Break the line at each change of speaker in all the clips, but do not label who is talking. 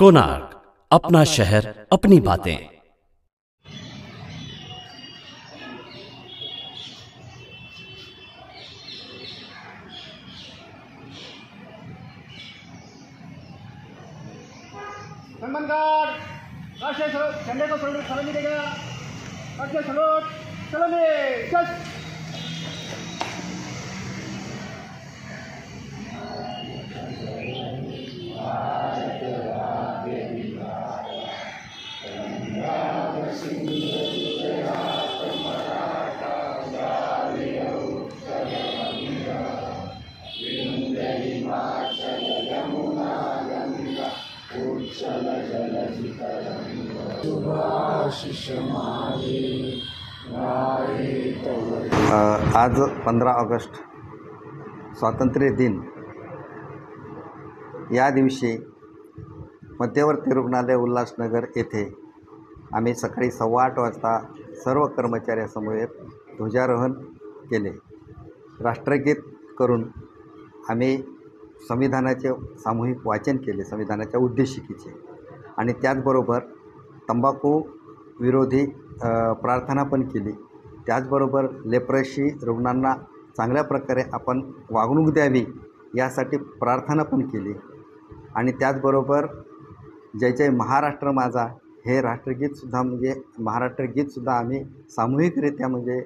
कोणार्क, अपना शहर अपनी बातें।
सन्मानकार राष्ट्रीय सलोट झंडे को सलोट सलामी देगा। राष्ट्रीय सलोट सलामी जस्ट
आज 15 ऑगस्ट स्वातंत्र्य दिन या दिवशी मध्यवर्ती रुग्णालय उल्हासनगर येथे आम्ही सकाळी 8:15 वाजता सर्व कर्मचाऱ्यांसमवेत ध्वजारोहण केले। राष्ट्रगीत करून आम्ही संविधानाचे सामूहिक वाचन केले, संविधानाच्या उद्देशिकेचे, आणि त्याचबरोबर तंबाखू विरोधी प्रार्थना पण केली। त्याचबरोबर लेप्रसी रुग्णांना चांगल्या प्रकारे आपण वागणूक द्यावी यासाठी प्रार्थना पण केली। आणि त्याचबरोबर जय जय महाराष्ट्र माझा हे राष्ट्रगीतसुद्धा म्हणजे महाराष्ट्रगीतसुद्धा आम्ही सामूहिकरित्या म्हणजे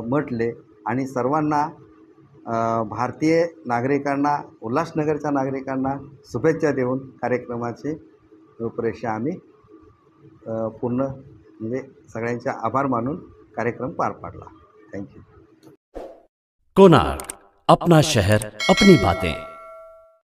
म्हटले आणि सर्वांना भारतीय नागरिकांना, उल्हासनगरच्या नागरिकांना शुभेच्छा देऊन कार्यक्रमाची रूपरेषा आम्ही पूर्ण म्हणजे सगळ्यांचे आभार मानून कार्यक्रम पार पाडला। थँक्यू।
कोणार्क, अपना शहर अपनी बातें।